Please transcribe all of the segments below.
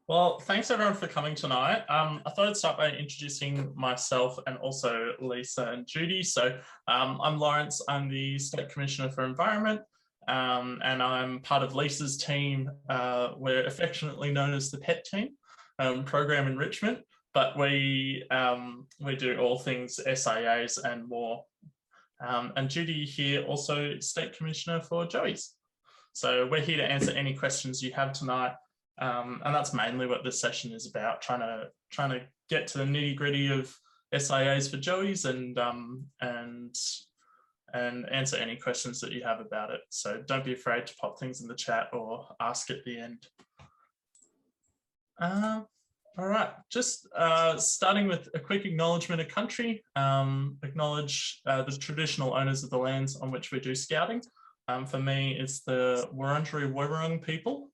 Well, thanks everyone for coming tonight. I thought I'd start by introducing myself and also Lisa and Judy. I'm Lawrence, I'm the State Commissioner for Environment, and I'm part of Lisa's team. We're affectionately known as the PET team, Program Enrichment, but we do all things SIAs and more. And Judy here, also State Commissioner for Joey's. So we're here to answer any questions you have tonight. And that's mainly what this session is about, trying to get to the nitty gritty of SIAs for Joey's and answer any questions that you have about it. So don't be afraid to pop things in the chat or ask at the end. All right, just starting with a quick acknowledgement of country. Acknowledge the traditional owners of the lands on which we do scouting. For me, it's the Wurundjeri Wurrung people.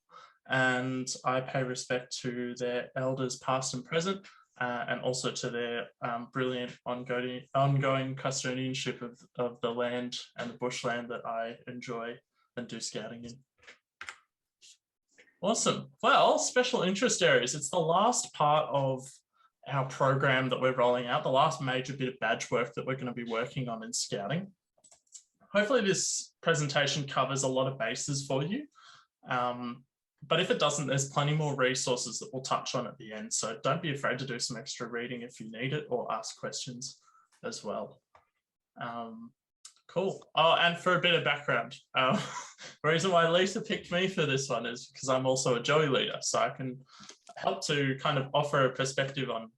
And I pay respect to their elders past and present, and also to their brilliant ongoing custodianship of the land and the bushland that I enjoy and do scouting in. Awesome. Well, special interest areas. It's the last part of our program that we're rolling out, the last major bit of badge work that we're going to be working on in scouting. Hopefully this presentation covers a lot of bases for you. But if it doesn't, there's plenty more resources that we'll touch on at the end. So don't be afraid to do some extra reading if you need it or ask questions as well. Cool. Oh, and for a bit of background, the reason why Lisa picked me for this one is because I'm also a Joey leader. So I can help to kind of offer a perspective on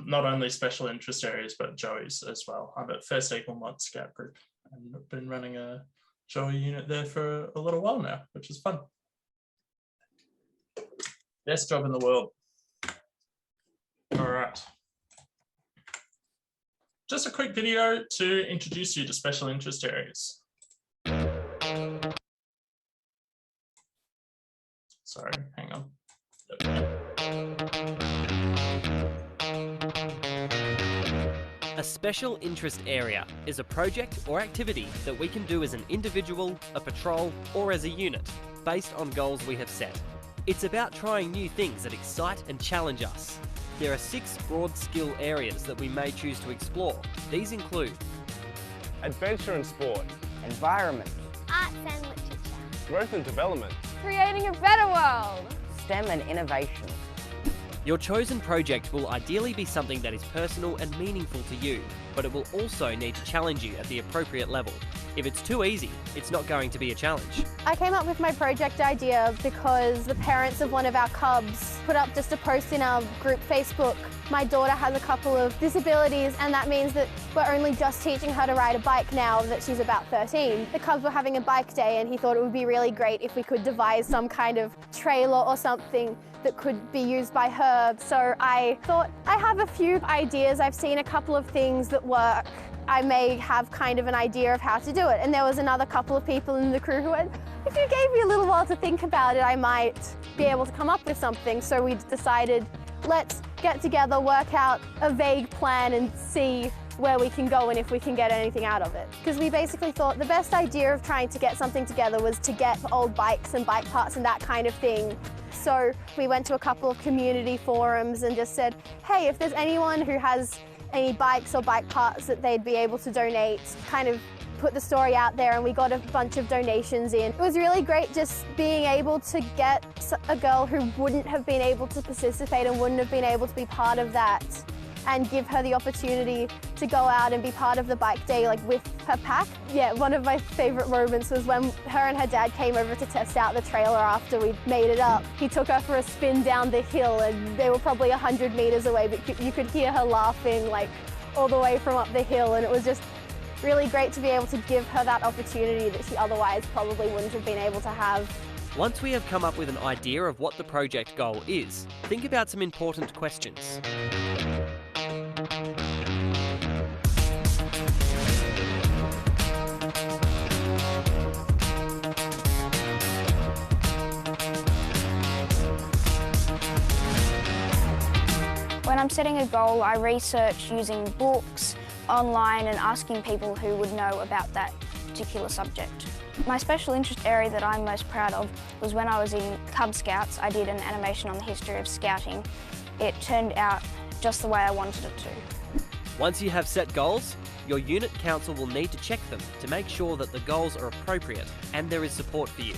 not only special interest areas, but Joey's as well. I'm at First Eaglemont Scout Group and I've been running a Joey unit there for a little while now, which is fun. Best job in the world. All right. Just a quick video to introduce you to special interest areas. Sorry, hang on. A special interest area is a project or activity that we can do as an individual, a patrol, or as a unit, based on goals we have set. It's about trying new things that excite and challenge us. There are 6 broad skill areas that we may choose to explore. These include adventure and sport, environment, arts and literature, growth and development, creating a better world, STEM and innovation. Your chosen project will ideally be something that is personal and meaningful to you, but it will also need to challenge you at the appropriate level. If it's too easy, it's not going to be a challenge. I came up with my project idea because the parents of one of our cubs put up just a post in our group Facebook. My daughter has a couple of disabilities, and that means that we're only just teaching her to ride a bike now that she's about 13. The cubs were having a bike day and he thought it would be really great if we could devise some kind of trailer or something that could be used by her. So I thought, I have a few ideas. I've seen a couple of things that work. I may have kind of an idea of how to do it. And there was another couple of people in the crew who went, if you gave me a little while to think about it, I might be able to come up with something. So we decided, let's get together, work out a vague plan and see where we can go and if we can get anything out of it. Because we basically thought the best idea of trying to get something together was to get old bikes and bike parts and that kind of thing. So we went to a couple of community forums and just said, hey, if there's anyone who has any bikes or bike parts that they'd be able to donate, kind of put the story out there, and we got a bunch of donations in. It was really great just being able to get a girl who wouldn't have been able to participate and wouldn't have been able to be part of that, and give her the opportunity to go out and be part of the bike day, like with her pack. Yeah, one of my favorite moments was when her and her dad came over to test out the trailer after we'd made it up. He took her for a spin down the hill and they were probably 100 meters away, but you could hear her laughing like all the way from up the hill, and it was just really great to be able to give her that opportunity that she otherwise probably wouldn't have been able to have. Once we have come up with an idea of what the project goal is, think about some important questions. When I'm setting a goal, I research using books, online, and asking people who would know about that particular subject. My special interest area that I'm most proud of was when I was in Cub Scouts. I did an animation on the history of scouting. It turned out just the way I wanted it to. Once you have set goals, your unit council will need to check them to make sure that the goals are appropriate and there is support for you.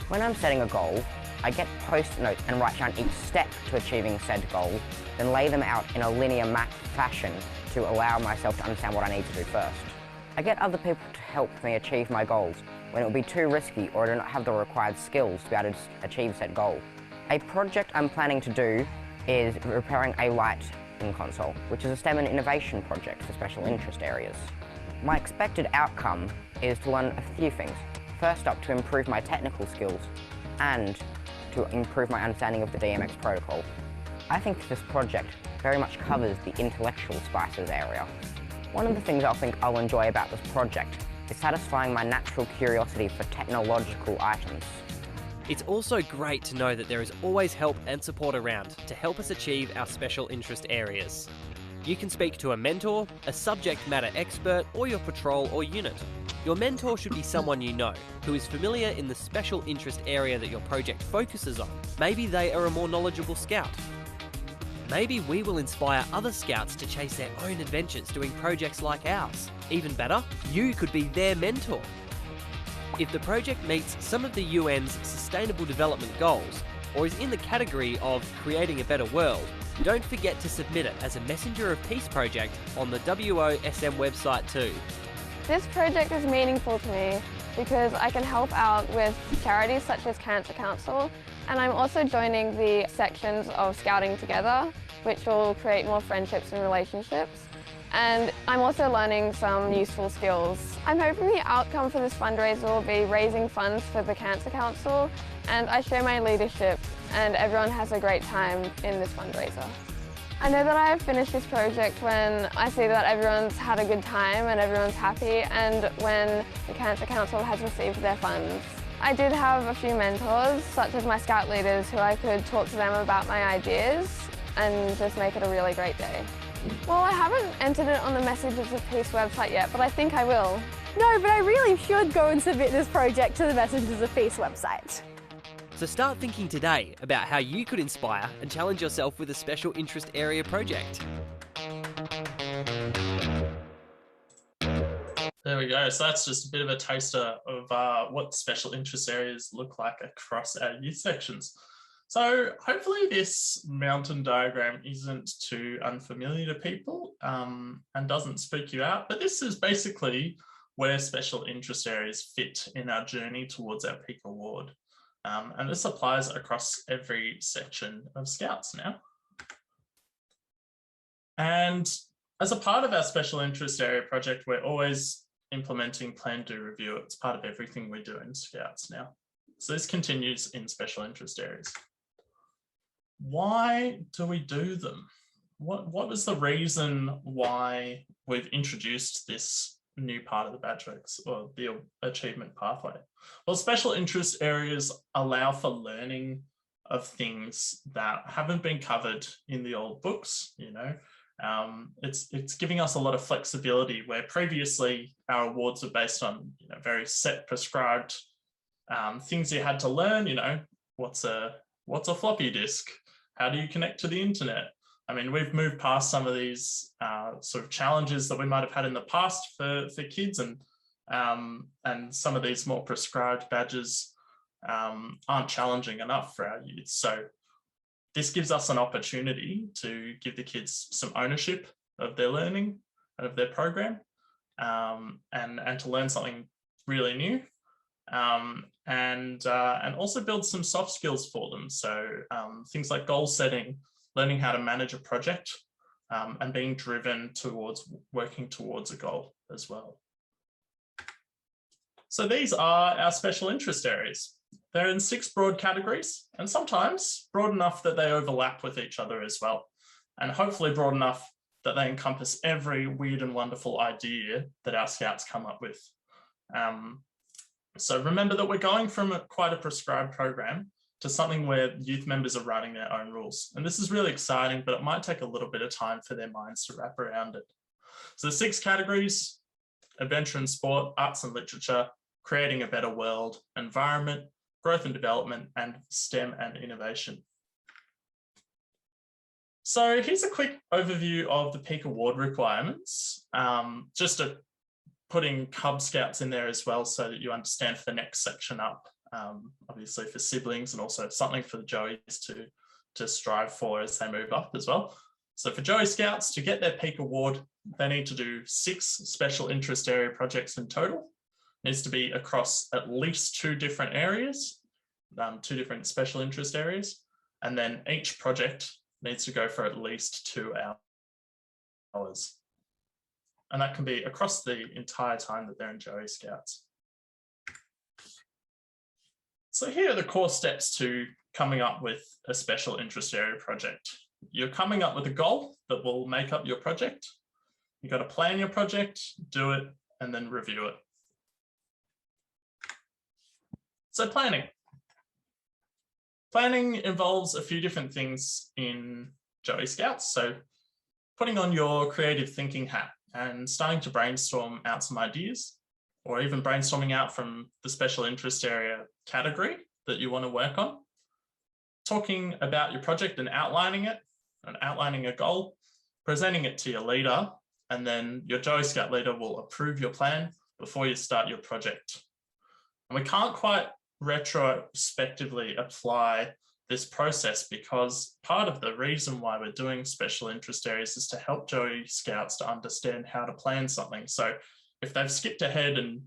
When I'm setting a goal, I get post-notes and write down each step to achieving said goal, then lay them out in a linear map fashion to allow myself to understand what I need to do first. I get other people to help me achieve my goals when it would be too risky or I do not have the required skills to be able to achieve said goal. A project I'm planning to do is repairing a lighting console, which is a STEM and innovation project for special interest areas. My expected outcome is to learn a few things. First up, to improve my technical skills and to improve my understanding of the DMX protocol. I think this project very much covers the intellectual spices area. One of the things I think I'll enjoy about this project is satisfying my natural curiosity for technological items. It's also great to know that there is always help and support around to help us achieve our special interest areas. You can speak to a mentor, a subject matter expert, or your patrol or unit. Your mentor should be someone you know, who is familiar in the special interest area that your project focuses on. Maybe they are a more knowledgeable scout. Maybe we will inspire other scouts to chase their own adventures doing projects like ours. Even better, you could be their mentor. If the project meets some of the UN's Sustainable Development Goals, or is in the category of creating a better world, don't forget to submit it as a Messenger of Peace project on the WOSM website too. This project is meaningful to me because I can help out with charities such as Cancer Council, and I'm also joining the sections of Scouting Together, which will create more friendships and relationships. And I'm also learning some useful skills. I'm hoping the outcome for this fundraiser will be raising funds for the Cancer Council, and I share my leadership and everyone has a great time in this fundraiser. I know that I have finished this project when I see that everyone's had a good time and everyone's happy, and when the Cancer Council has received their funds. I did have a few mentors, such as my scout leaders, who I could talk to them about my ideas and just make it a really great day. Well, I haven't entered it on the Messages of Peace website yet, but I think I will. No, but I really should go and submit this project to the Messages of Peace website. So start thinking today about how you could inspire and challenge yourself with a special interest area project. There we go. So that's just a bit of a taster of what special interest areas look like across our youth sections. So hopefully this mountain diagram isn't too unfamiliar to people and doesn't spook you out, but this is basically where special interest areas fit in our journey towards our peak award. And this applies across every section of Scouts now. And as a part of our special interest area project, we're always implementing plan, do, review. It's part of everything we do in Scouts now. So this continues in special interest areas. Why do we do them? What was the reason why we've introduced this new part of the badge works or the achievement pathway? Well, special interest areas allow for learning of things that haven't been covered in the old books. You know, it's giving us a lot of flexibility where previously our awards were based on very set prescribed things you had to learn. You know, what's a floppy disk? How do you connect to the internet? I mean, we've moved past some of these sort of challenges that we might have had in the past for kids, and some of these more prescribed badges aren't challenging enough for our youth. So this gives us an opportunity to give the kids some ownership of their learning and of their program, and to learn something really new, and also build some soft skills for them. So things like goal setting, learning how to manage a project, and being driven towards working towards a goal as well. So these are our special interest areas. They're in 6 broad categories, and sometimes broad enough that they overlap with each other as well, and hopefully broad enough that they encompass every weird and wonderful idea that our Scouts come up with. So remember that we're going from quite a prescribed program to something where youth members are writing their own rules. And this is really exciting, but it might take a little bit of time for their minds to wrap around it. So the 6 categories: adventure and sport, arts and literature, creating a better world, environment, growth and development, and STEM and innovation. So here's a quick overview of the Peak Award requirements, just putting Cub Scouts in there as well so that you understand for the next section up, obviously for siblings and also something for the Joeys to strive for as they move up as well. So for Joey Scouts, to get their Peak Award, they need to do 6 special interest area projects in total. It needs to be across at least 2 different areas, 2 different special interest areas, and then each project needs to go for at least 2 hours. And that can be across the entire time that they're in Joey Scouts. So here are the core steps to coming up with a special interest area project. You're coming up with a goal that will make up your project. You've got to plan your project, do it, and then review it. So planning. Planning involves a few different things in Joey Scouts. So putting on your creative thinking hat and starting to brainstorm out some ideas, or even brainstorming out from the special interest area category that you want to work on. Talking about your project and outlining it, and outlining a goal, presenting it to your leader, and then your Joey Scout leader will approve your plan before you start your project. And we can't quite retrospectively apply this process because part of the reason why we're doing special interest areas is to help Joey Scouts to understand how to plan something. So if they've skipped ahead and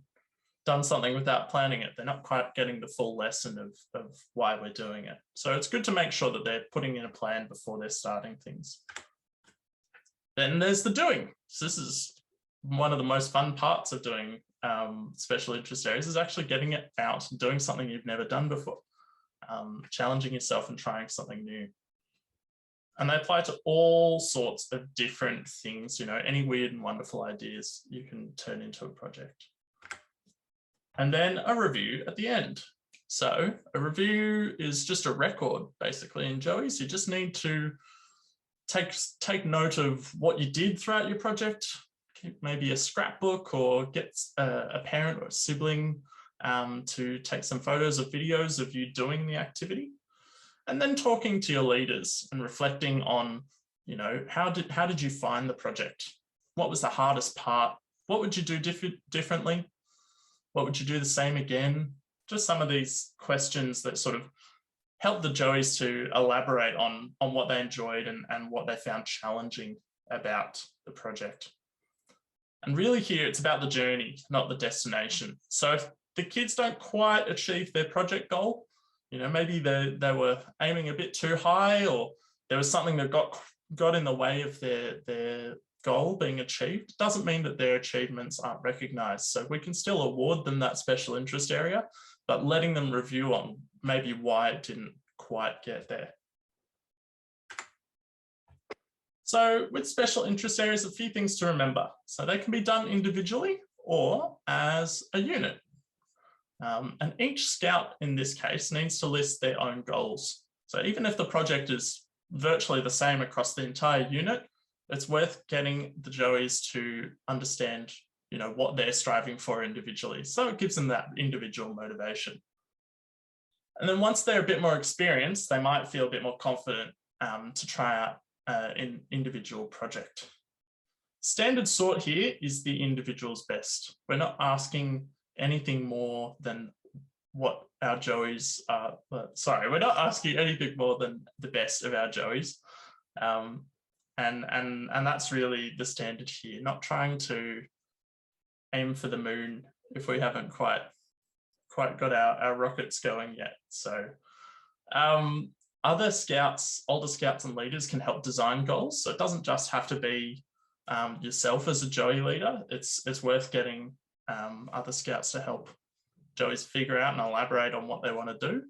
done something without planning it, they're not quite getting the full lesson of why we're doing it. So it's good to make sure that they're putting in a plan before they're starting things. Then there's the doing. So this is one of the most fun parts of doing special interest areas, is actually getting it out and doing something you've never done before, challenging yourself and trying something new. And they apply to all sorts of different things, you know, any weird and wonderful ideas you can turn into a project. And then a review at the end. So a review is just a record, basically, in Joey's. You just need to take note of what you did throughout your project, keep maybe a scrapbook, or get a parent or a sibling to take some photos or videos of you doing the activity. And then talking to your leaders and reflecting on, you know, how did you find the project? What was the hardest part? What would you do differently? What would you do the same again? Just some of these questions that sort of help the Joeys to elaborate on what they enjoyed and what they found challenging about the project. And really here, it's about the journey, not the destination. So if the kids don't quite achieve their project goal, you know, maybe they were aiming a bit too high, or there was something that got in the way of their goal being achieved, doesn't mean that their achievements aren't recognized. So we can still award them that special interest area, but letting them review on maybe why it didn't quite get there. So with special interest areas, a few things to remember. So they can be done individually or as a unit. And each scout in this case needs to list their own goals. So even if the project is virtually the same across the entire unit, it's worth getting the Joeys to understand, you know, what they're striving for individually. So it gives them that individual motivation. And then once they're a bit more experienced, they might feel a bit more confident to try out an individual project. Standard sort here is the individual's best. We're not asking anything more than what our Joeys are. Sorry, we're not asking anything more than the best of our Joeys. And that's really the standard here, not trying to aim for the moon if we haven't quite got our rockets going yet. So other scouts, older scouts and leaders can help design goals. So it doesn't just have to be yourself as a Joey leader. It's worth getting other scouts to help Joeys figure out and elaborate on what they want to do,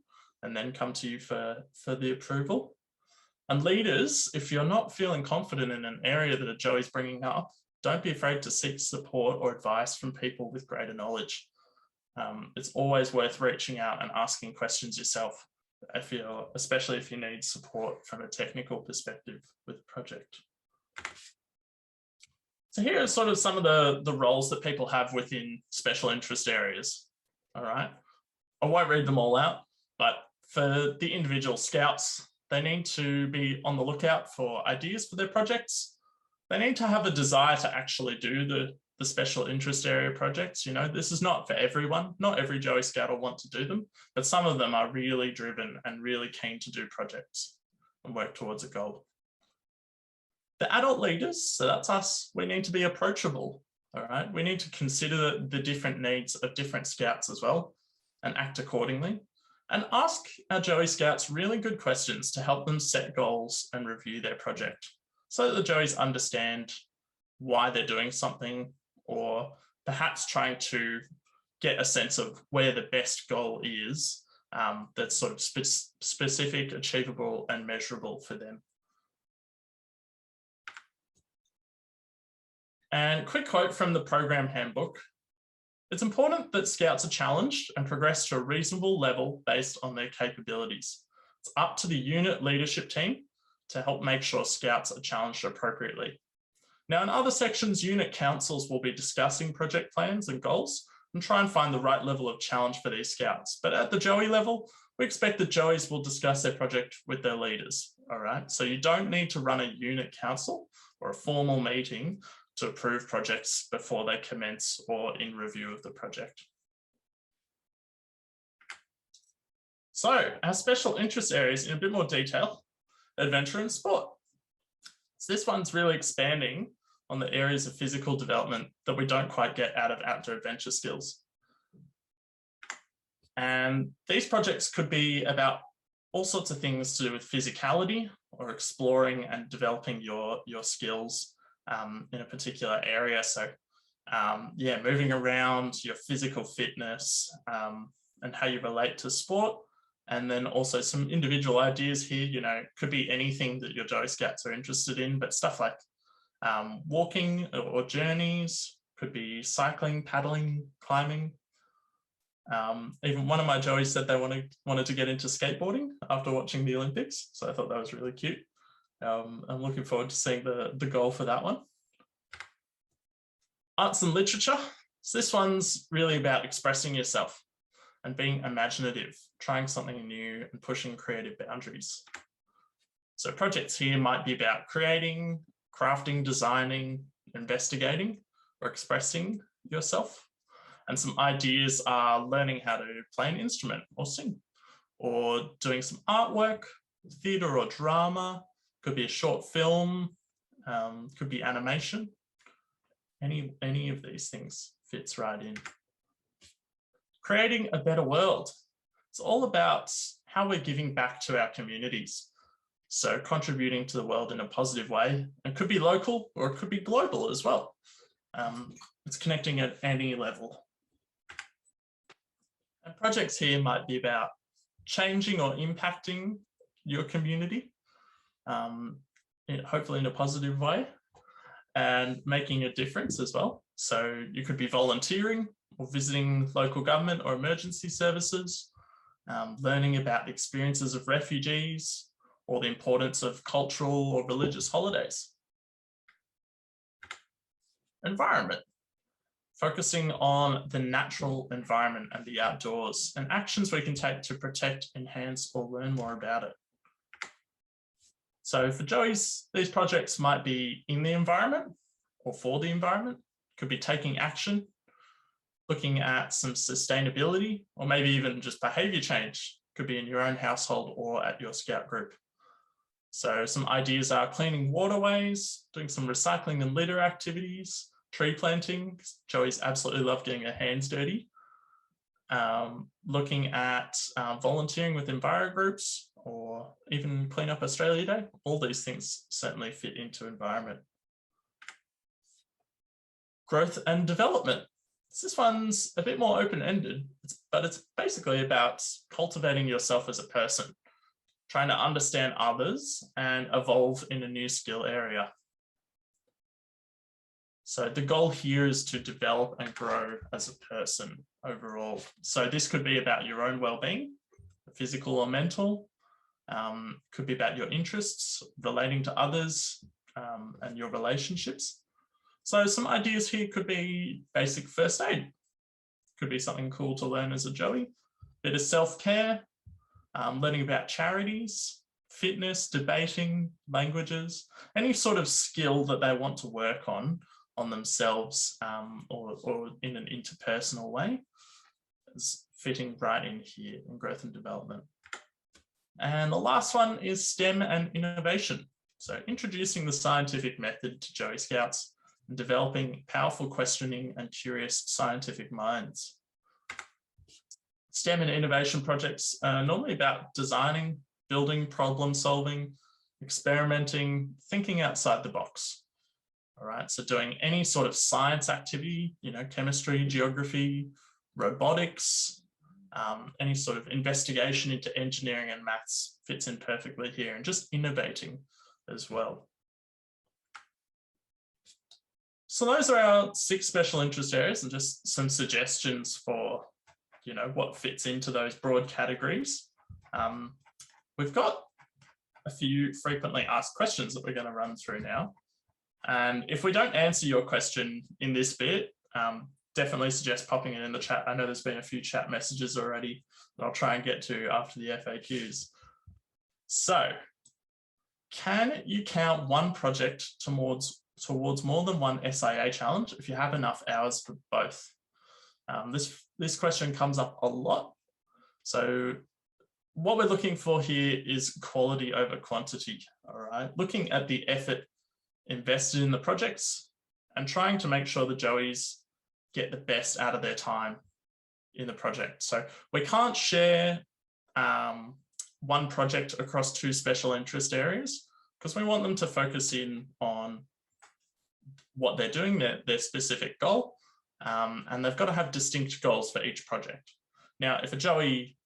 and then come to you for the approval. And leaders, if you're not feeling confident in an area that a Joey's bringing up, don't be afraid to seek support or advice from people with greater knowledge. It's always worth reaching out and asking questions yourself, especially if you need support from a technical perspective with the project. So here are sort of some of the roles that people have within special interest areas. all right? I won't read them all out, but for the individual scouts, they need to be on the lookout for ideas for their projects. They need to have a desire to actually do the special interest area projects. You know, this is not for everyone. Not every Joey Scout will want to do them, but some of them are really driven and really keen to do projects and work towards a goal. The adult leaders, so that's us, we need to be approachable, all right? We need to consider the different needs of different scouts as well and act accordingly, and ask our Joey Scouts really good questions to help them set goals and review their project so that the Joeys understand why they're doing something, or perhaps trying to get a sense of where the best goal is that's sort of specific, achievable and measurable for them. And quick quote from the program handbook. It's important that Scouts are challenged and progress to a reasonable level based on their capabilities. It's up to the unit leadership team to help make sure Scouts are challenged appropriately. Now, in other sections, unit councils will be discussing project plans and goals and try and find the right level of challenge for these Scouts. But at the Joey level, we expect the Joeys will discuss their project with their leaders, all right? So you don't need to run a unit council or a formal meeting to approve projects before they commence or in review of the project. So our special interest areas in a bit more detail, adventure and sport. So this one's really expanding on the areas of physical development that we don't quite get out of outdoor adventure skills. And these projects could be about all sorts of things to do with physicality or exploring and developing your skills in a particular area. So yeah, moving around, your physical fitness and how you relate to sport. And then also some individual ideas here, you know, could be anything that your Joey Scouts are interested in, but stuff like walking or journeys, could be cycling, paddling, climbing. Even one of my Joeys said they wanted to get into skateboarding after watching the Olympics. So I thought that was really cute. I'm looking forward to seeing the goal for that one. Arts and literature. So this one's really about expressing yourself and being imaginative, trying something new and pushing creative boundaries. So projects here might be about creating, crafting, designing, investigating, or expressing yourself. And some ideas are learning how to play an instrument or sing, or doing some artwork, theatre or drama, could be a short film, could be animation. Any of these things fits right in. Creating a better world. It's all about how we're giving back to our communities. So contributing to the world in a positive way. It could be local or it could be global as well. It's connecting at any level. And projects here might be about changing or impacting your community, hopefully in a positive way, and making a difference as well. So you could be volunteering or visiting local government or emergency services, learning about the experiences of refugees or the importance of cultural or religious holidays. Environment. Focusing on the natural environment and the outdoors and actions we can take to protect, enhance, or learn more about it. So for Joeys, these projects might be in the environment or for the environment, could be taking action, looking at some sustainability, or maybe even just behavior change, could be in your own household or at your Scout group. So some ideas are cleaning waterways, doing some recycling and litter activities, tree planting. Joeys absolutely love getting their hands dirty. Looking at volunteering with enviro groups or even Clean Up Australia Day. All these things certainly fit into environment. Growth and development. This one's a bit more open-ended, but it's basically about cultivating yourself as a person, trying to understand others and evolve in a new skill area. So the goal here is to develop and grow as a person overall. So this could be about your own well-being, physical or mental, could be about your interests, relating to others, and your relationships. So some ideas here could be basic first aid, could be something cool to learn as a Joey. Bit of self-care, learning about charities, fitness, debating, languages, any sort of skill that they want to work on themselves or in an interpersonal way is fitting right in here in growth and development. And the last one is STEM and innovation. So introducing the scientific method to Joey Scouts and developing powerful questioning and curious scientific minds. STEM and innovation projects are normally about designing, building, problem solving, experimenting, thinking outside the box. All right, so doing any sort of science activity, you know, chemistry, geography, robotics, any sort of investigation into engineering and maths fits in perfectly here, and just innovating as well. So those are our 6 special interest areas and just some suggestions for, you know, what fits into those broad categories. We've got a few frequently asked questions that we're going to run through now. And if we don't answer your question in this bit, definitely suggest popping it in the chat. I know there's been a few chat messages already that I'll try and get to after the FAQs. So, can you count one project towards more than one SIA challenge if you have enough hours for both? This question comes up a lot. So what we're looking for here is quality over quantity, all right? Looking at the effort invested in the projects and trying to make sure the Joeys get the best out of their time in the project. So we can't share one project across 2 special interest areas because we want them to focus in on what they're doing, their specific goal, and they've got to have distinct goals for each project. Now, if a Joey,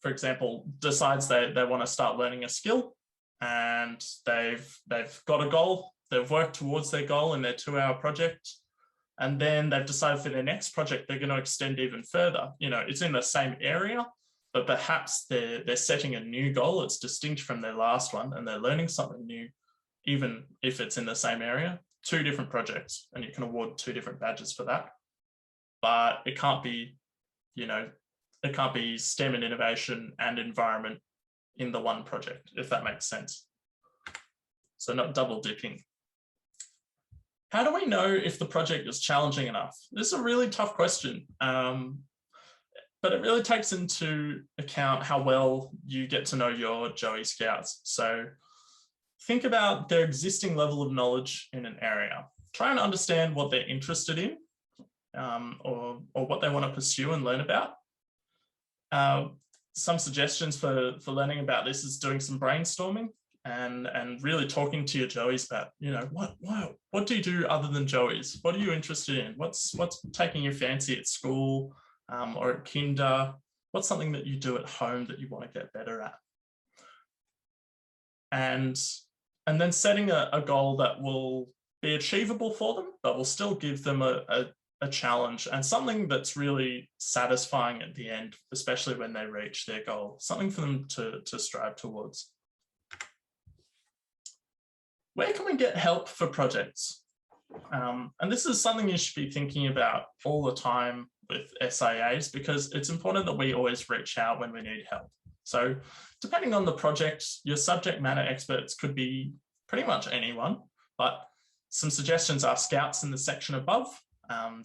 for example, decides they want to start learning a skill and they've got a goal, they've worked towards their goal in their 2-hour project, and then they've decided for their next project, they're going to extend even further. You know, it's in the same area, but perhaps they're setting a new goal. It's distinct from their last one and they're learning something new, even if it's in the same area. 2 different projects, and you can award 2 different badges for that. But it can't be, you know, it can't be STEM and innovation and environment in the one project, if that makes sense. So not double dipping. How do we know if the project is challenging enough? This is a really tough question, but it really takes into account how well you get to know your Joey Scouts. So think about their existing level of knowledge in an area. Try and understand what they're interested in or what they want to pursue and learn about. Some suggestions for learning about this is doing some brainstorming and really talking to your Joeys about, you know, what do you do other than Joeys? What are you interested in? What's taking your fancy at school or at kinder? What's something that you do at home that you want to get better at? And then setting a goal that will be achievable for them, but will still give them a challenge and something that's really satisfying at the end, especially when they reach their goal, something for them to strive towards. Where can we get help for projects? And this is something you should be thinking about all the time with SIAs, because it's important that we always reach out when we need help. So depending on the project, your subject matter experts could be pretty much anyone, but some suggestions are scouts in the section above.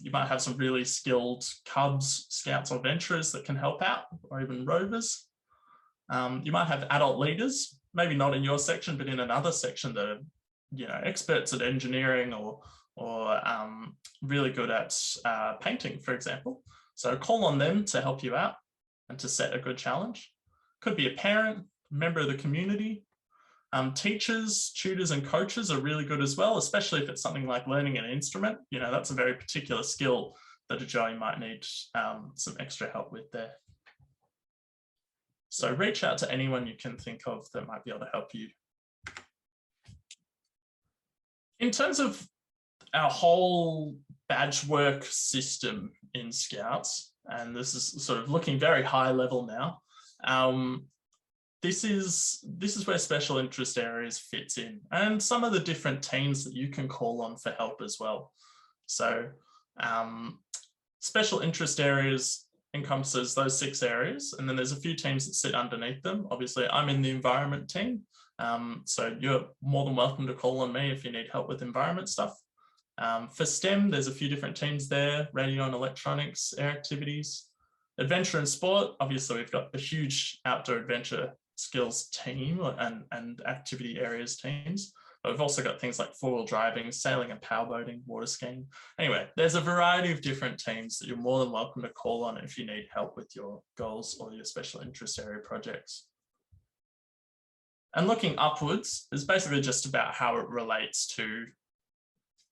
You might have some really skilled Cubs, scouts or venturers that can help out, or even rovers. You might have adult leaders, maybe not in your section, but in another section that are, you know, experts at engineering or really good at painting, for example. So call on them to help you out and to set a good challenge. Could be a parent, member of the community. Teachers, tutors and coaches are really good as well, especially if it's something like learning an instrument. You know, that's a very particular skill that a Joey might need some extra help with there. So reach out to anyone you can think of that might be able to help you. In terms of our whole badge work system in Scouts, and this is sort of looking very high level now, this is where special interest areas fits in, and some of the different teams that you can call on for help as well. So Special interest areas encompasses those 6 areas, and then there's a few teams that sit underneath them. Obviously, I'm in the environment team, so you're more than welcome to call on me if you need help with environment stuff. For STEM, there's a few different teams there: radio and electronics, air activities. Adventure and sport, obviously we've got a huge outdoor adventure skills team and activity areas teams. But we've also got things like 4-wheel driving, sailing and powerboating, water skiing. Anyway, there's a variety of different teams that you're more than welcome to call on if you need help with your goals or your special interest area projects. And looking upwards is basically just about how it relates to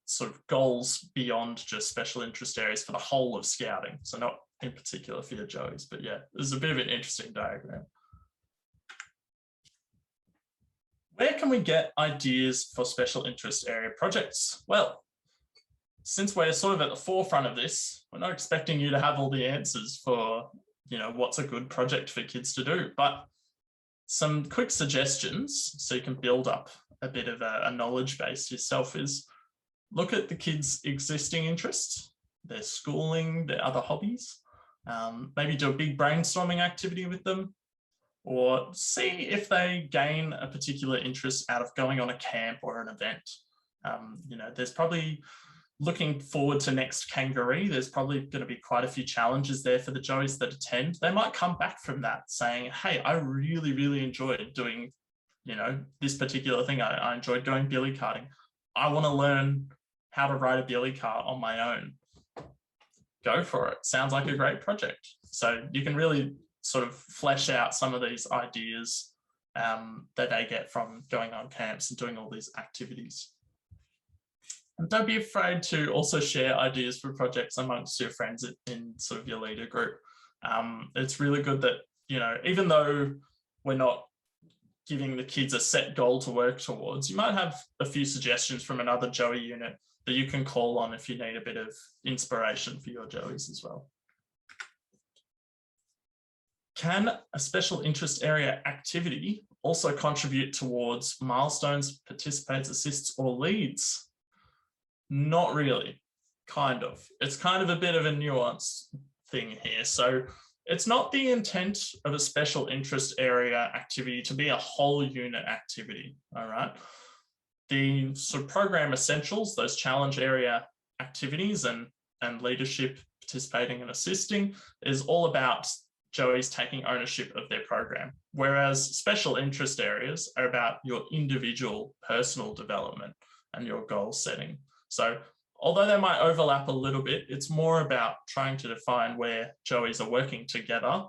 sort of goals beyond just special interest areas for the whole of scouting. So not in particular for your Joeys, but yeah, there's a bit of an interesting diagram. Where can we get ideas for special interest area projects? Well, since we're sort of at the forefront of this, we're not expecting you to have all the answers for, what's a good project for kids to do, but some quick suggestions so you can build up a bit of a knowledge base yourself is look at the kids' existing interests, their schooling, their other hobbies, maybe do a big brainstorming activity with them, or see if they gain a particular interest out of going on a camp or an event. There's probably, looking forward to next Kangaroo, there's probably going to be quite a few challenges there for the Joeys that attend. They might come back from that saying, hey, I really, really enjoyed doing, this particular thing. I enjoyed going billy karting. I want to learn how to ride a billy cart on my own. Go for it. Sounds like a great project. So you can really sort of flesh out some of these ideas that they get from going on camps and doing all these activities. And don't be afraid to also share ideas for projects amongst your friends in sort of your leader group. It's really good that, even though we're not giving the kids a set goal to work towards, you might have a few suggestions from another Joey unit that you can call on if you need a bit of inspiration for your Joeys as well. Can a special interest area activity also contribute towards milestones, participates, assists, or leads? Not really, kind of. It's kind of a bit of a nuanced thing here. So it's not the intent of a special interest area activity to be a whole unit activity, all right? The sort of program essentials, those challenge area activities and leadership, participating and assisting, is all about Joeys taking ownership of their program, whereas special interest areas are about your individual personal development and your goal setting. So although they might overlap a little bit, it's more about trying to define where Joeys are working together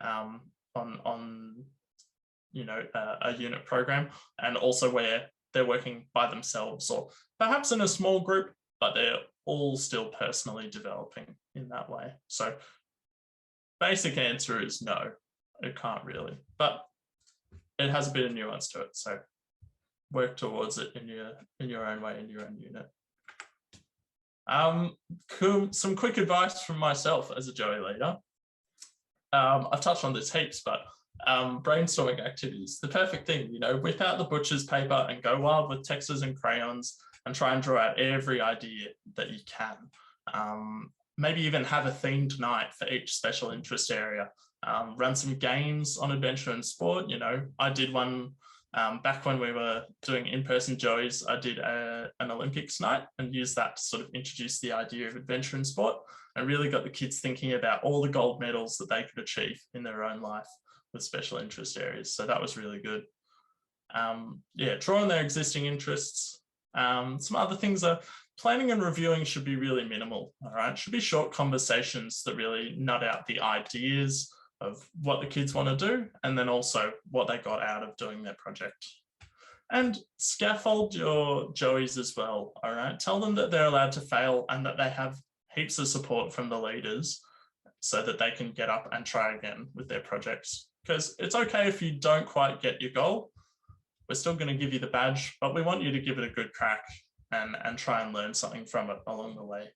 on a unit program, and also where they're working by themselves or perhaps in a small group, but they're all still personally developing in that way. So basic answer is no, it can't really, but it has a bit of nuance to it. So work towards it in your own way, in your own unit. Some quick advice from myself as a Joey leader. I've touched on this heaps, but brainstorming activities, the perfect thing, whip out the butcher's paper and go wild with textures and crayons and try and draw out every idea that you can. Maybe even have a themed night for each special interest area. Run some games on adventure and sport. I did one back when we were doing in-person Joeys. I did an Olympics night and used that to sort of introduce the idea of adventure and sport, and really got the kids thinking about all the gold medals that they could achieve in their own life with special interest areas. So that was really good. Draw on their existing interests. Some other things are planning and reviewing should be really minimal, all right? Should be short conversations that really nut out the ideas of what the kids want to do, and then also what they got out of doing their project. And scaffold your Joeys as well, all right? Tell them that they're allowed to fail and that they have heaps of support from the leaders so that they can get up and try again with their projects. Because it's okay if you don't quite get your goal. We're still going to give you the badge, but we want you to give it a good crack and try and learn something from it along the way.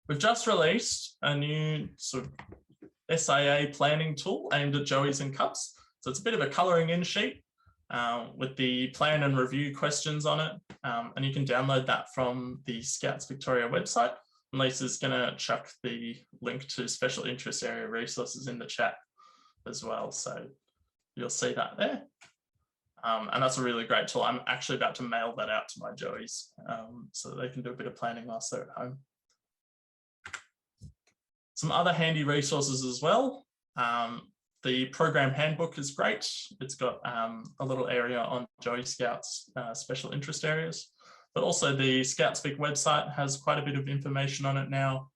We've just released a new sort of SIA planning tool aimed at Joeys and Cubs. So it's a bit of a colouring in sheet with the plan and review questions on it. And you can download that from the Scouts Victoria website. Lisa's going to chuck the link to special interest area resources in the chat as well. So you'll see that there. And that's a really great tool. I'm actually about to mail that out to my Joeys so that they can do a bit of planning whilst they're at home. Some other handy resources as well. The program handbook is great. It's got a little area on Joey Scouts special interest areas, but also the Scoutspeak website has quite a bit of information on it now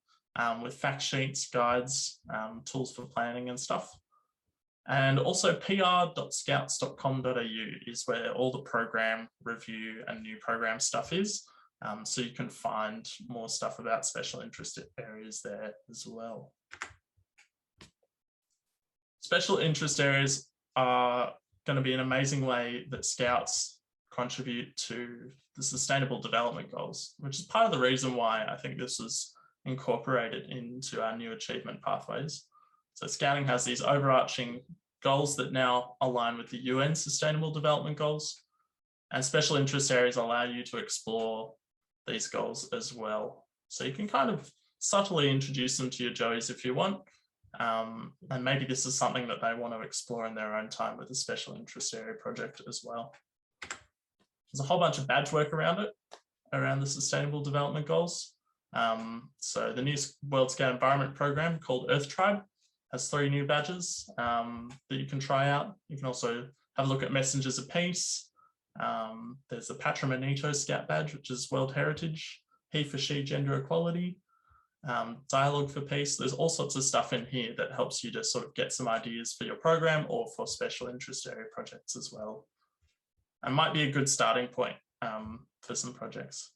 with fact sheets, guides, tools for planning and stuff. And also pr.scouts.com.au is where all the program review and new program stuff is. So you can find more stuff about special interest areas there as well. Special interest areas are going to be an amazing way that Scouts contribute to the Sustainable Development Goals, which is part of the reason why I think this was incorporated into our new achievement pathways. So Scouting has these overarching goals that now align with the UN Sustainable Development Goals, and special interest areas allow you to explore these goals as well. So you can kind of subtly introduce them to your Joeys if you want. And maybe this is something that they want to explore in their own time with a special interest area project as well. There's a whole bunch of badge work around it, around the Sustainable Development Goals. So the new World Scout Environment program called Earth Tribe has 3 new badges that you can try out. You can also have a look at Messengers of Peace. There's the Patrimonito Scout badge, which is World Heritage, He for She Gender Equality, Dialogue for Peace. There's all sorts of stuff in here that helps you to sort of get some ideas for your program or for special interest area projects as well. And might be a good starting point for some projects.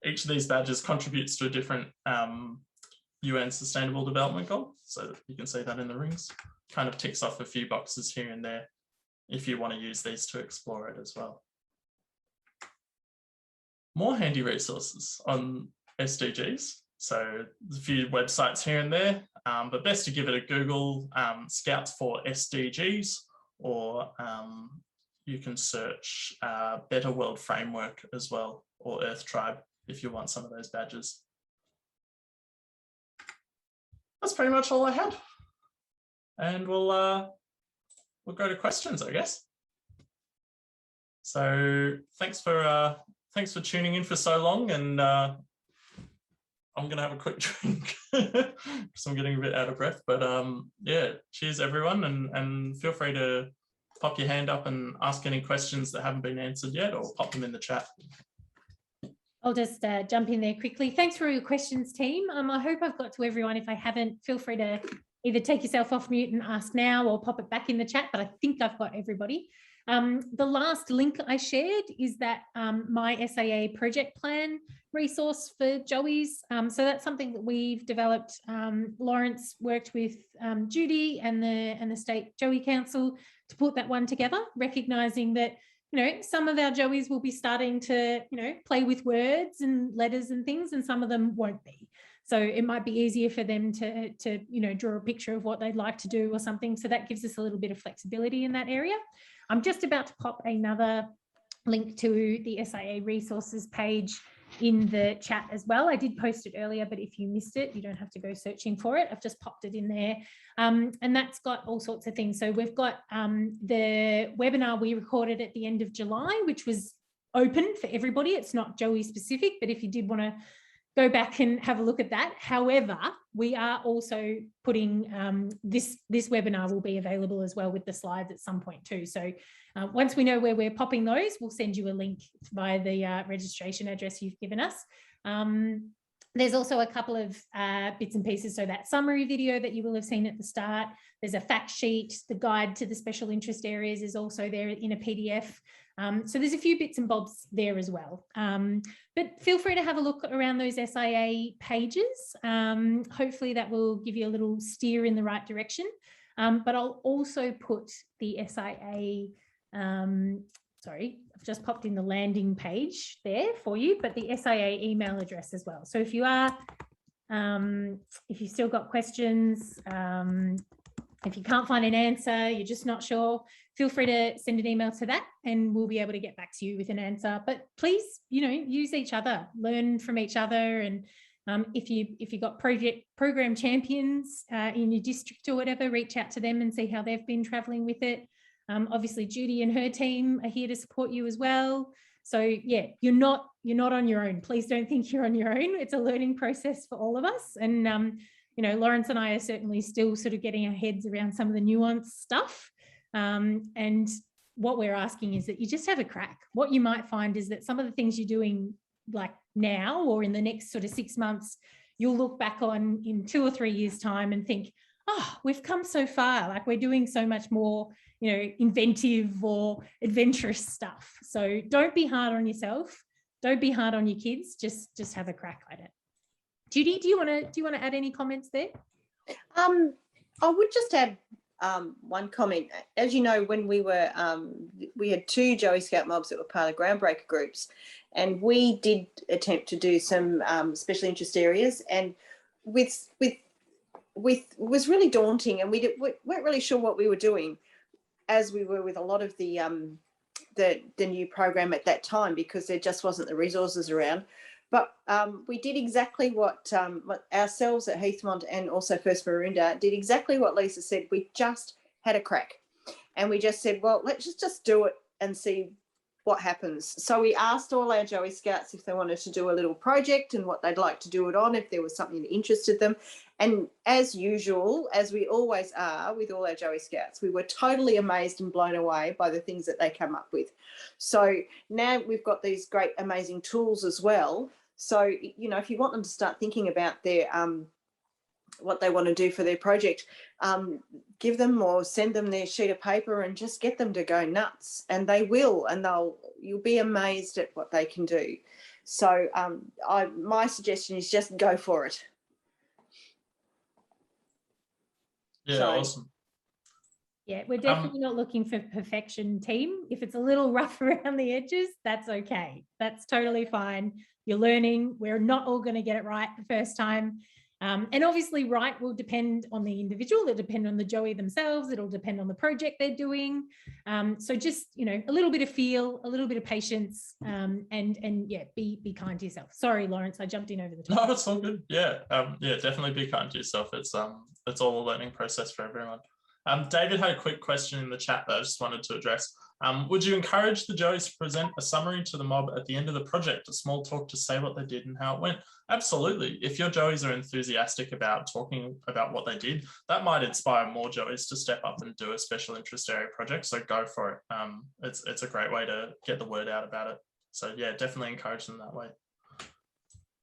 Each of these badges contributes to a different UN Sustainable Development Goal. So you can see that in the rings. Kind of ticks off a few boxes here and there if you want to use these to explore it as well. More handy resources on SDGs. So there's a few websites here and there, but best to give it a Google, Scouts for SDGs, or you can search Better World Framework as well, or Earth Tribe if you want some of those badges. That's pretty much all I had. And we'll go to questions, I guess. So thanks for tuning in for so long, and I'm gonna have a quick drink because I'm getting a bit out of breath. But yeah, cheers everyone, and feel free to pop your hand up and ask any questions that haven't been answered yet, or pop them in the chat. I'll just jump in there quickly. Thanks for all your questions, team. I hope I've got to everyone. If I haven't, feel free to either take yourself off mute and ask now, or pop it back in the chat, but I think I've got everybody. The last link I shared is that my SIA project plan resource for Joeys. So that's something that we've developed. Lawrence worked with Judy and the State Joey Council to put that one together, recognising that, you know, some of our Joeys will be starting to, you know, play with words and letters and things, and some of them won't be. So it might be easier for them to you know, draw a picture of what they'd like to do or something. So that gives us a little bit of flexibility in that area. I'm just about to pop another link to the SIA resources page in the chat as well. I did post it earlier, but if you missed it, you don't have to go searching for it. I've just popped it in there. And that's got all sorts of things. So we've got the webinar we recorded at the end of July, which was open for everybody. It's not Joey specific, but if you did want to go back and have a look at that. However, we are also putting this webinar will be available as well with the slides at some point too. So once we know where we're popping those, we'll send you a link via the registration address you've given us. There's also a couple of bits and pieces. So that summary video that you will have seen at the start, there's a fact sheet, the guide to the special interest areas is also there in a PDF. So there's a few bits and bobs there as well. But feel free to have a look around those SIA pages. Hopefully that will give you a little steer in the right direction. But I'll also put the SIA, sorry, I've just popped in the landing page there for you, but the SIA email address as well. So if you are, if you've still got questions, if you can't find an answer, you're just not sure, feel free to send an email to that and we'll be able to get back to you with an answer. But please, use each other, learn from each other. And if you got program champions in your district or whatever, reach out to them and see how they've been traveling with it. Obviously, Judy and her team are here to support you as well. So yeah, you're not on your own. Please don't think you're on your own. It's a learning process for all of us. And Lawrence and I are certainly still sort of getting our heads around some of the nuanced stuff. And what we're asking is that you just have a crack. What you might find is that some of the things you're doing like now or in the next sort of 6 months, you'll look back on in 2 or 3 years' time and think, oh, we've come so far. Like we're doing so much more, inventive or adventurous stuff. So don't be hard on yourself. Don't be hard on your kids. Just have a crack at it. Judy, do you want to add any comments there? I would just add one comment. As you know, when we had 2 Joey Scout mobs that were part of Groundbreaker groups, and we did attempt to do some special interest areas, and was really daunting, and we weren't really sure what we were doing, as we were with a lot of the new program at that time, because there just wasn't the resources around. But we did exactly what ourselves at Heathmont and also First Maroondah did exactly what Lisa said. We just had a crack, and we just said, well, let's just do it and see what happens. So we asked all our Joey Scouts if they wanted to do a little project and what they'd like to do it on, if there was something that interested them. And as usual, as we always are with all our Joey Scouts, we were totally amazed and blown away by the things that they come up with. So now we've got these great, amazing tools as well. So, if you want them to start thinking about their what they want to do for their project, give them or send them their sheet of paper and just get them to go nuts, and they will, and you'll be amazed at what they can do. So my suggestion is just go for it. Yeah, awesome. Yeah, we're definitely not looking for perfection, team. If it's a little rough around the edges, that's okay. That's totally fine. You're learning. We're not all going to get it right the first time. And obviously right will depend on the individual. It'll depend on the Joey themselves. It'll depend on the project they're doing. So just, a little bit of feel, a little bit of patience, and yeah, be kind to yourself. Sorry, Lawrence, I jumped in over the top. No, it's all good. Yeah, definitely be kind to yourself. It's all a learning process for everyone. David had a quick question in the chat that I just wanted to address. Would you encourage the Joeys to present a summary to the mob at the end of the project, a small talk to say what they did and how it went? Absolutely. If your Joeys are enthusiastic about talking about what they did, that might inspire more Joeys to step up and do a special interest area project. So go for it. It's a great way to get the word out about it. So yeah, definitely encourage them that way.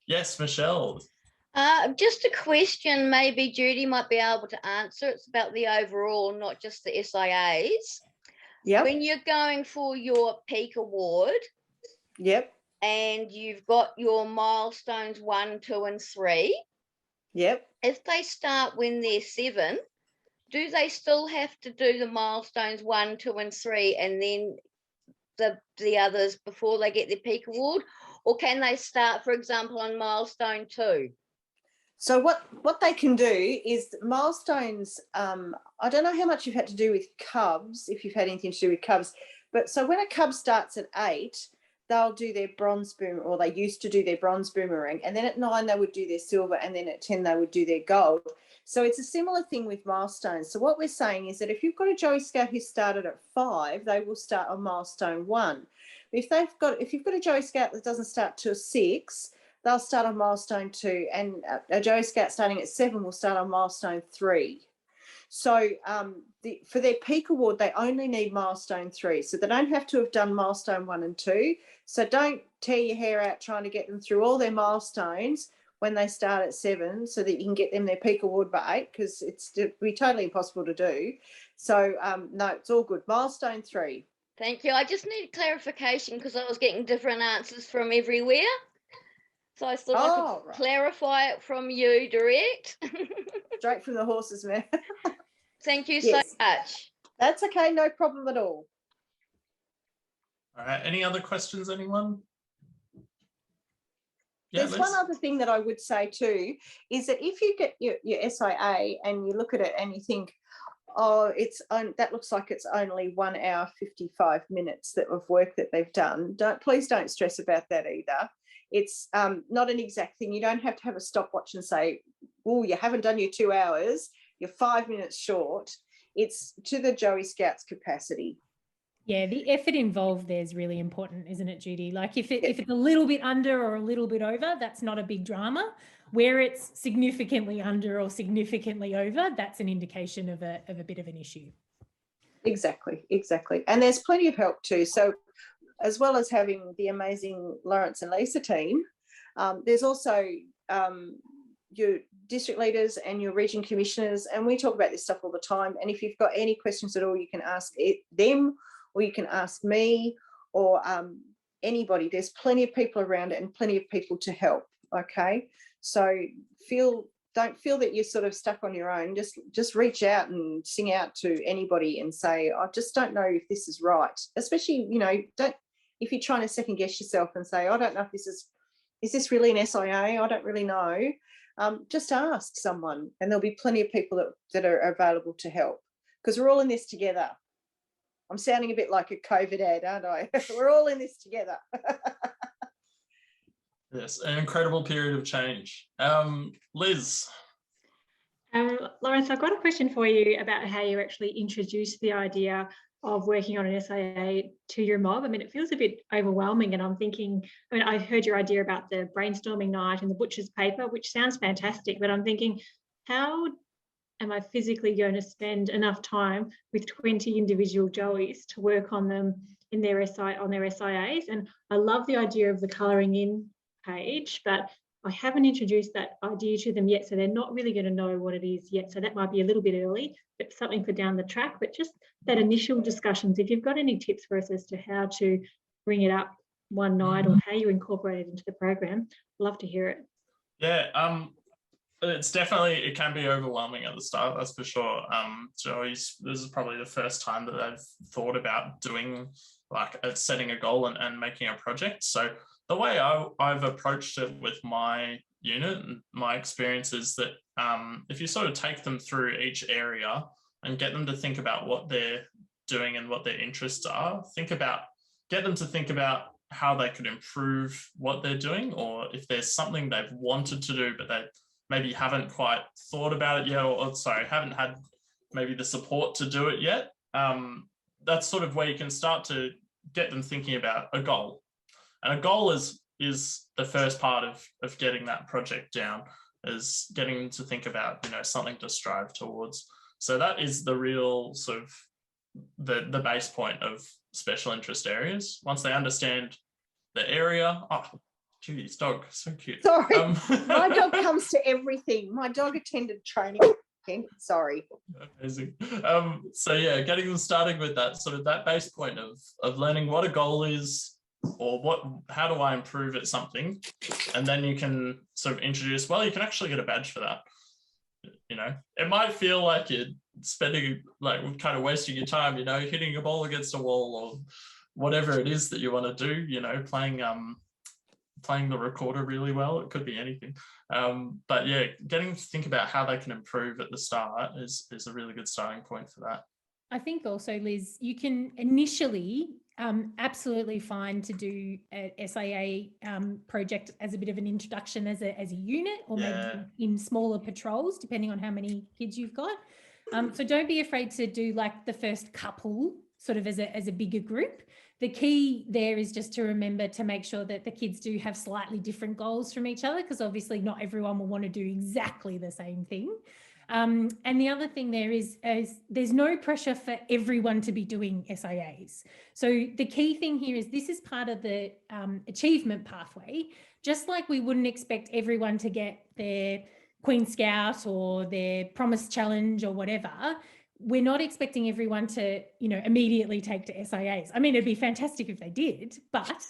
Yes, Michelle. Just a question, maybe Judy might be able to answer. It's about the overall, not just the SIAs. Yep. When you're going for your peak award, yep, and you've got your milestones 1, 2, and 3. Yep. If they start when they're 7, do they still have to do the milestones 1, 2, and 3, and then the others before they get their peak award, or can they start, for example, on milestone 2? So what they can do is milestones. I don't know how much you've had to do with cubs, if you've had anything to do with cubs, but so when a cub starts at 8, they'll do their bronze boomerang, or they used to do their bronze boomerang, and then at 9 they would do their silver, and then at 10 they would do their gold. So it's a similar thing with milestones. So what we're saying is that if you've got a Joey Scout who started at 5, they will start on milestone 1. If you've got a Joey Scout that doesn't start till 6, they'll start on milestone 2, and a Joey Scout starting at 7 will start on milestone 3. So for their peak award, they only need milestone 3. So they don't have to have done milestone 1 and 2. So don't tear your hair out trying to get them through all their milestones when they start at 7 so that you can get them their peak award by 8, because it'd be totally impossible to do. So no, it's all good. Milestone 3. Thank you. I just need clarification because I was getting different answers from everywhere. So I thought I could clarify it from you direct. Straight from the horse's mouth. Thank you so much. That's okay, no problem at all. All right, any other questions, anyone? Yeah, There's one other thing that I would say too, is that if you get your SIA and you look at it and you think, oh, that looks like it's only 1 hour 55 minutes of work that they've done. Please don't stress about that either. It's not an exact thing. You don't have to have a stopwatch and say, oh, you haven't done your 2 hours, you're 5 minutes short. It's to the Joey Scouts capacity. Yeah, the effort involved there is really important, isn't it, Judy? Like if it's a little bit under or a little bit over, that's not a big drama. Where it's significantly under or significantly over, that's an indication of a bit of an issue. Exactly. And there's plenty of help too. So as well as having the amazing Lawrence and Lisa team, there's also your district leaders and your region commissioners, and we talk about this stuff all the time. And if you've got any questions at all, you can ask them, or you can ask me, or anybody. There's plenty of people around and plenty of people to help. Okay, so don't feel that you're sort of stuck on your own. Just reach out and sing out to anybody and say, I just don't know if this is right. Especially, if you're trying to second guess yourself and say, I don't know if is this really an SIA? I don't really know. Just ask someone, and there'll be plenty of people that are available to help, because we're all in this together. I'm sounding a bit like a COVID ad, aren't I? We're all in this together. Yes, an incredible period of change. Liz. Lawrence, I've got a question for you about how you actually introduced the idea of working on an SIA to your mob. I mean, it feels a bit overwhelming, and I'm thinking, I heard your idea about the brainstorming night and the butcher's paper, which sounds fantastic, but I'm thinking, how am I physically going to spend enough time with 20 individual Joeys to work on them on their SIAs? And I love the idea of the colouring in page, but I haven't introduced that idea to them yet, so they're not really going to know what it is yet. So that might be a little bit early, but something for down the track. But just that initial discussions, if you've got any tips for us as to how to bring it up one night or how you incorporate it into the program, I'd love to hear it. Yeah, it's definitely, it can be overwhelming at the start, that's for sure. Joey's, this is probably the first time that they've thought about doing, like, setting a goal and making a project. So the way I've approached it with my unit and my experience is that if you sort of take them through each area and get them to think about what they're doing and what their interests are, get them to think about how they could improve what they're doing, or if there's something they've wanted to do but they maybe haven't quite thought about it yet, or haven't had maybe the support to do it yet. That's sort of where you can start to get them thinking about a goal. And a goal is the first part of getting that project down, is getting them to think about, something to strive towards. So that is the real sort of the base point of special interest areas. Once they understand the area, Judy's dog, so cute. Sorry, my dog comes to everything. My dog attended training. Sorry. Amazing. So yeah, getting them starting with that sort of that base point of learning what a goal is, or how do I improve at something, and then you can sort of introduce, well, you can actually get a badge for that. It might feel like you're spending, like, kind of wasting your time, hitting a ball against a wall or whatever it is that you want to do, playing the recorder really well. It could be anything. But yeah, getting to think about how they can improve at the start is a really good starting point for that. I think also, Liz, you can initially absolutely fine to do a SIA project as a bit of an introduction as a unit, or maybe in smaller patrols, depending on how many kids you've got. So don't be afraid to do like the first couple sort of as a bigger group. The key there is just to remember to make sure that the kids do have slightly different goals from each other, because obviously not everyone will want to do exactly the same thing. And the other thing there is there's no pressure for everyone to be doing SIAs. So the key thing here is this is part of the achievement pathway. Just like we wouldn't expect everyone to get their Queen Scout or their Promise Challenge or whatever, we're not expecting everyone to, immediately take to SIAs. I mean, it'd be fantastic if they did, but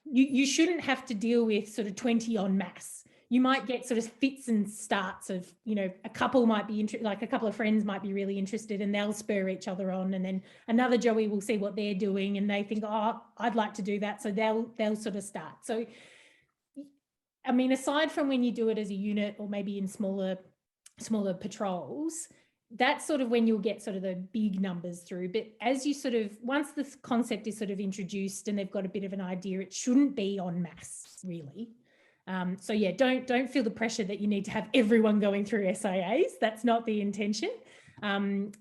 you shouldn't have to deal with sort of 20 en masse. You might get sort of fits and starts of, a couple might be like a couple of friends might be really interested and they'll spur each other on, and then another Joey will see what they're doing and they think, oh, I'd like to do that. So they'll sort of start. So, I mean, aside from when you do it as a unit or maybe in smaller patrols, that's sort of when you'll get sort of the big numbers through. But as you sort of, once this concept is sort of introduced and they've got a bit of an idea, it shouldn't be en masse, really. So yeah, don't feel the pressure that you need to have everyone going through SIAs. That's not the intention. And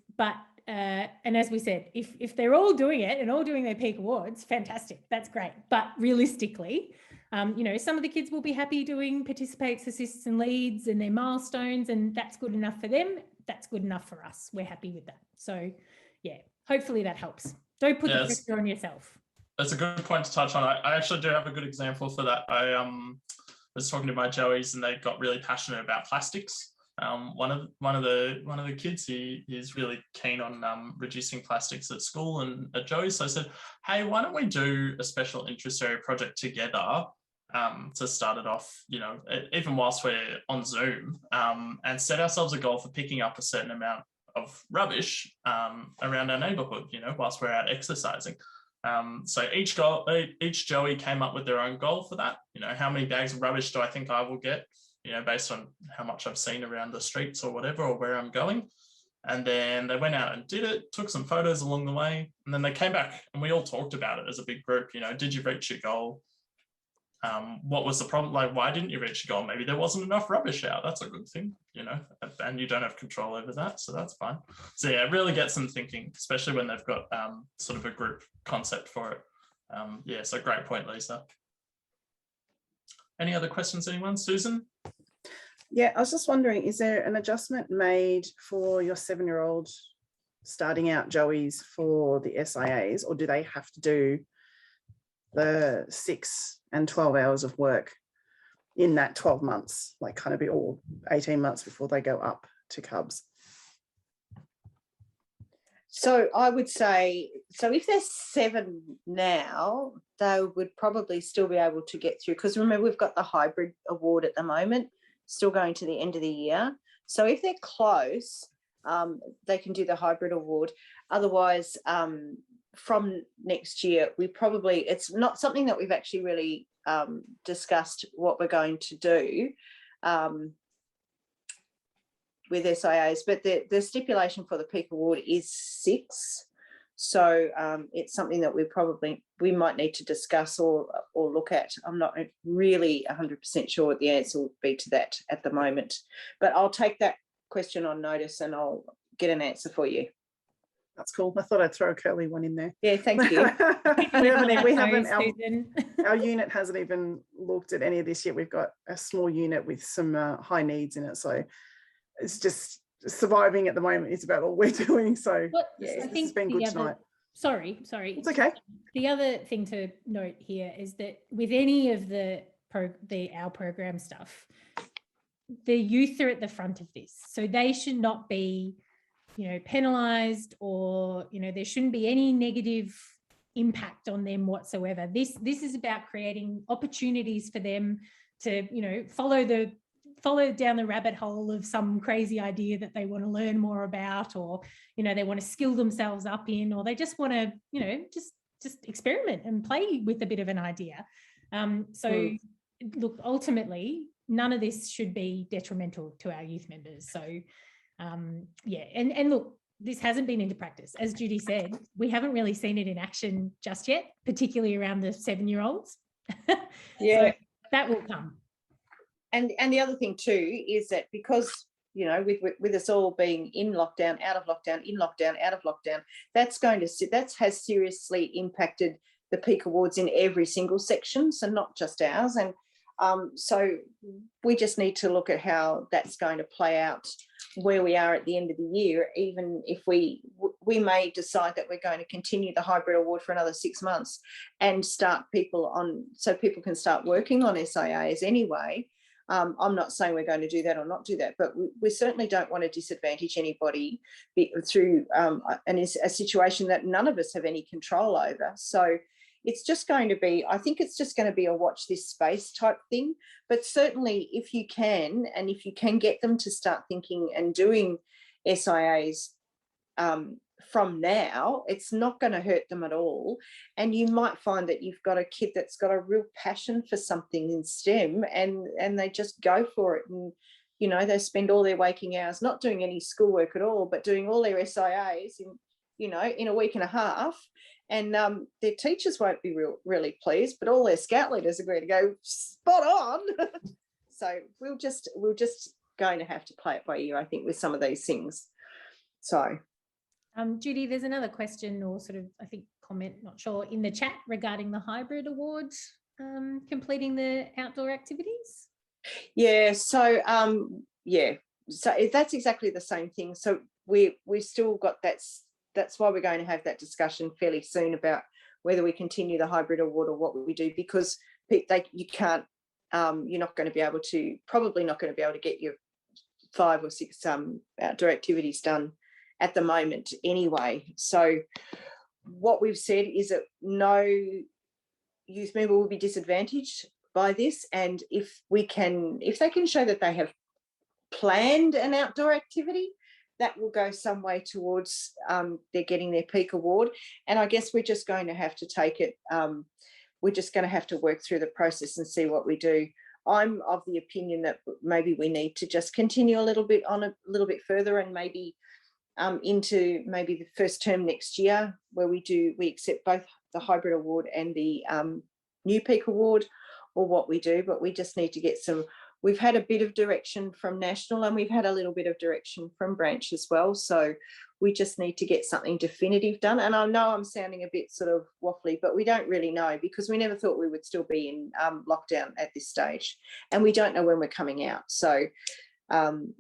as we said, if they're all doing it and all doing their peak awards, fantastic, that's great. But realistically, you know, some of the kids will be happy doing participates, assists and leads and their milestones, and that's good enough for them. That's good enough for us. We're happy with that. So yeah, hopefully that helps. Don't put the pressure on yourself. That's a good point to touch on. I actually do have a good example for that. I was talking to my Joeys and they got really passionate about plastics. One of the kids, he's really keen on reducing plastics at school and at Joey's. So I said, hey, why don't we do a special interest area project together to start it off, you know, even whilst we're on Zoom, and set ourselves a goal for picking up a certain amount of rubbish around our neighbourhood, you know, whilst we're out exercising. So each Joey came up with their own goal for that. You know, how many bags of rubbish do I think I will get, you know, based on how much I've seen around the streets or whatever, or where I'm going. And then they went out and did it, took some photos along the way, and then they came back and we all talked about it as a big group. You know, did you reach your goal? What was the problem? Like, why didn't you reach your goal? Maybe there wasn't enough rubbish out. That's a good thing, you know, and you don't have control over that. So that's fine. So yeah, it really gets them thinking, especially when they've got sort of a group concept for it. Yeah, so great point, Lisa. Any other questions, anyone? Susan? Yeah, I was just wondering, is there an adjustment made for your 7-year-old starting out Joeys for the SIAs, or do they have to do the 6 and 12 hours of work in that 12 months, like kind of be all 18 months before they go up to Cubs? So I would say, so if they're 7 now, they would probably still be able to get through, because remember, we've got the hybrid award at the moment, still going to the end of the year. So if they're close, they can do the hybrid award. Otherwise, from next year, it's not something that we've actually really discussed what we're going to do with SIAs, but the stipulation for the peak award is 6. So it's something that we might need to discuss or look at. I'm not really 100% sure what the answer would be to that at the moment, but I'll take that question on notice and I'll get an answer for you. That's cool. I thought I'd throw a curly one in there. Yeah, thank you. Our unit hasn't even looked at any of this yet. We've got a small unit with some high needs in it. So it's just surviving at the moment is about all we're doing. So yeah, it's been good tonight. Sorry. It's okay. The other thing to note here is that with any of our program stuff, the youth are at the front of this. So they should not be, you know, penalized, or, you know, there shouldn't be any negative impact on them whatsoever. This is about creating opportunities for them to, you know, follow down the rabbit hole of some crazy idea that they want to learn more about, or, you know, they want to skill themselves up in, or they just want to, you know, just experiment and play with a bit of an idea. Look, ultimately, none of this should be detrimental to our youth members. So yeah, and look, this hasn't been into practice. As Judy said, we haven't really seen it in action just yet, particularly around the 7-year-olds. Yeah, so that will come. And the other thing too is that because, you know, with us all being in lockdown, out of lockdown, in lockdown, out of lockdown, that has seriously impacted the peak awards in every single section, so not just ours. And so we just need to look at how that's going to play out where we are at the end of the year, even if we may decide that we're going to continue the hybrid award for another 6 months and start people on, so people can start working on SIAs anyway. I'm not saying we're going to do that or not do that, but we certainly don't want to disadvantage anybody through a situation that none of us have any control over. So it's just going to be, I think it's just going to be a watch this space type thing. But certainly if you can, and if you can get them to start thinking and doing SIAs from now, it's not going to hurt them at all. And you might find that you've got a kid that's got a real passion for something in STEM, and they just go for it. And, you know, they spend all their waking hours not doing any schoolwork at all, but doing all their SIAs in, you know, in a week and a half. And their teachers won't be really pleased, but all their scout leaders are going to go spot on. So we'll just going to have to play it by ear, I think, with some of these things. So, Judy, there's another question or sort of, I think, comment, not sure, in the chat regarding the hybrid award, completing the outdoor activities. Yeah. So so that's exactly the same thing. So we still got that's why we're going to have that discussion fairly soon about whether we continue the hybrid award or what we do, because you can't, you're not going to be able to, probably not going to be able to get your 5 or 6 outdoor activities done at the moment anyway. So what we've said is that no youth member will be disadvantaged by this, and if they can show that they have planned an outdoor activity, that will go some way towards they're getting their peak award. And I guess we're just going to have to take it, we're just going to have to work through the process and see what we do. I'm of the opinion that maybe we need to just continue a little bit further, and maybe into maybe the first term next year, where we accept both the hybrid award and the new peak award, or what we do. But we just need to get we've had a bit of direction from national, and we've had a little bit of direction from branch as well. So we just need to get something definitive done. And I know I'm sounding a bit sort of waffly, but we don't really know, because we never thought we would still be in lockdown at this stage, and we don't know when we're coming out. So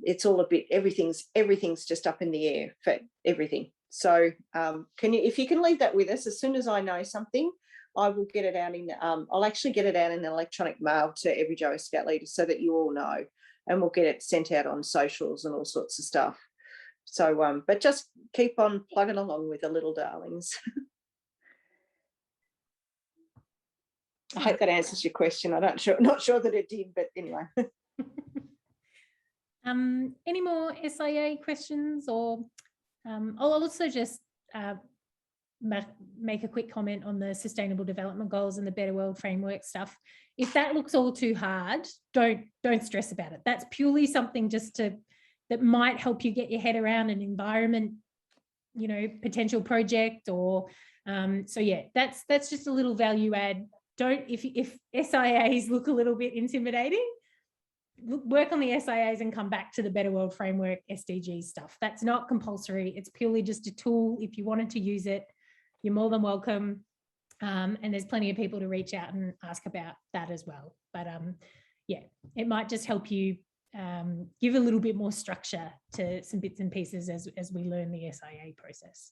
it's all a bit, everything's just up in the air for everything. So if you can leave that with us, as soon as I know something, I will get it out I'll actually get it out in an electronic mail to every Joey Scout leader, so that you all know, and we'll get it sent out on socials and all sorts of stuff. So, but just keep on plugging along with the little darlings. I hope that answers your question. Not sure that it did, but anyway. Any more SIA questions? Or I'll also just make a quick comment on the Sustainable Development Goals and the Better World Framework stuff. If that looks all too hard, don't stress about it. That's purely something that might help you get your head around an environment, you know, potential project, or so yeah, that's just a little value add. If SIAs look a little bit intimidating, work on the SIAs and come back to the Better World Framework SDG stuff. That's not compulsory. It's purely just a tool. If you wanted to use it, you're more than welcome. And there's plenty of people to reach out and ask about that as well. But yeah, it might just help you give a little bit more structure to some bits and pieces as we learn the SIA process.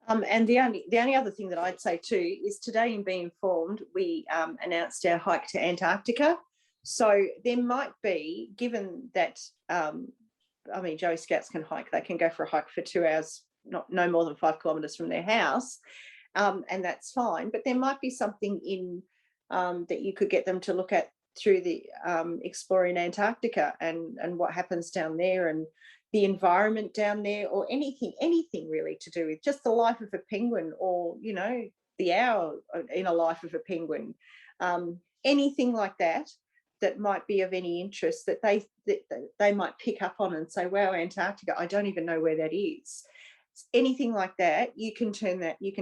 And the only other thing that I'd say too is, today in Be Informed, we announced our hike to Antarctica. So there might be, given that, I mean, Joey Scouts can hike, they can go for a hike for 2 hours, no more than 5 kilometres from their house, and that's fine. But there might be something in that you could get them to look at through the exploring Antarctica and what happens down there, and the environment down there, or anything really to do with just the life of a penguin, or, you know, the hour in a life of a penguin, anything like that might be of any interest, that they might pick up on and say, wow, Antarctica, I don't even know where that is. Anything like that, you can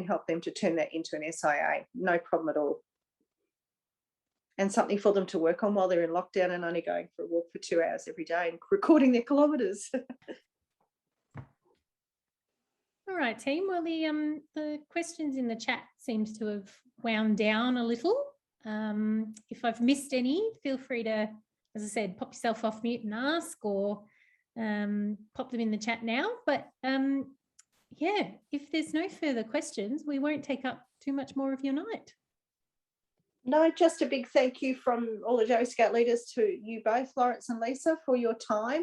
help them to turn that into an SIA, no problem at all. And something for them to work on while they're in lockdown and only going for a walk for 2 hours every day and recording their kilometres. All right, team. Well, the questions in the chat seems to have wound down a little. If I've missed any, feel free to, as I said, pop yourself off mute and ask, or pop them in the chat now. But yeah, if there's no further questions, we won't take up too much more of your night. No, just a big thank you from all the Joey Scout leaders to you both, Lawrence and Lisa, for your time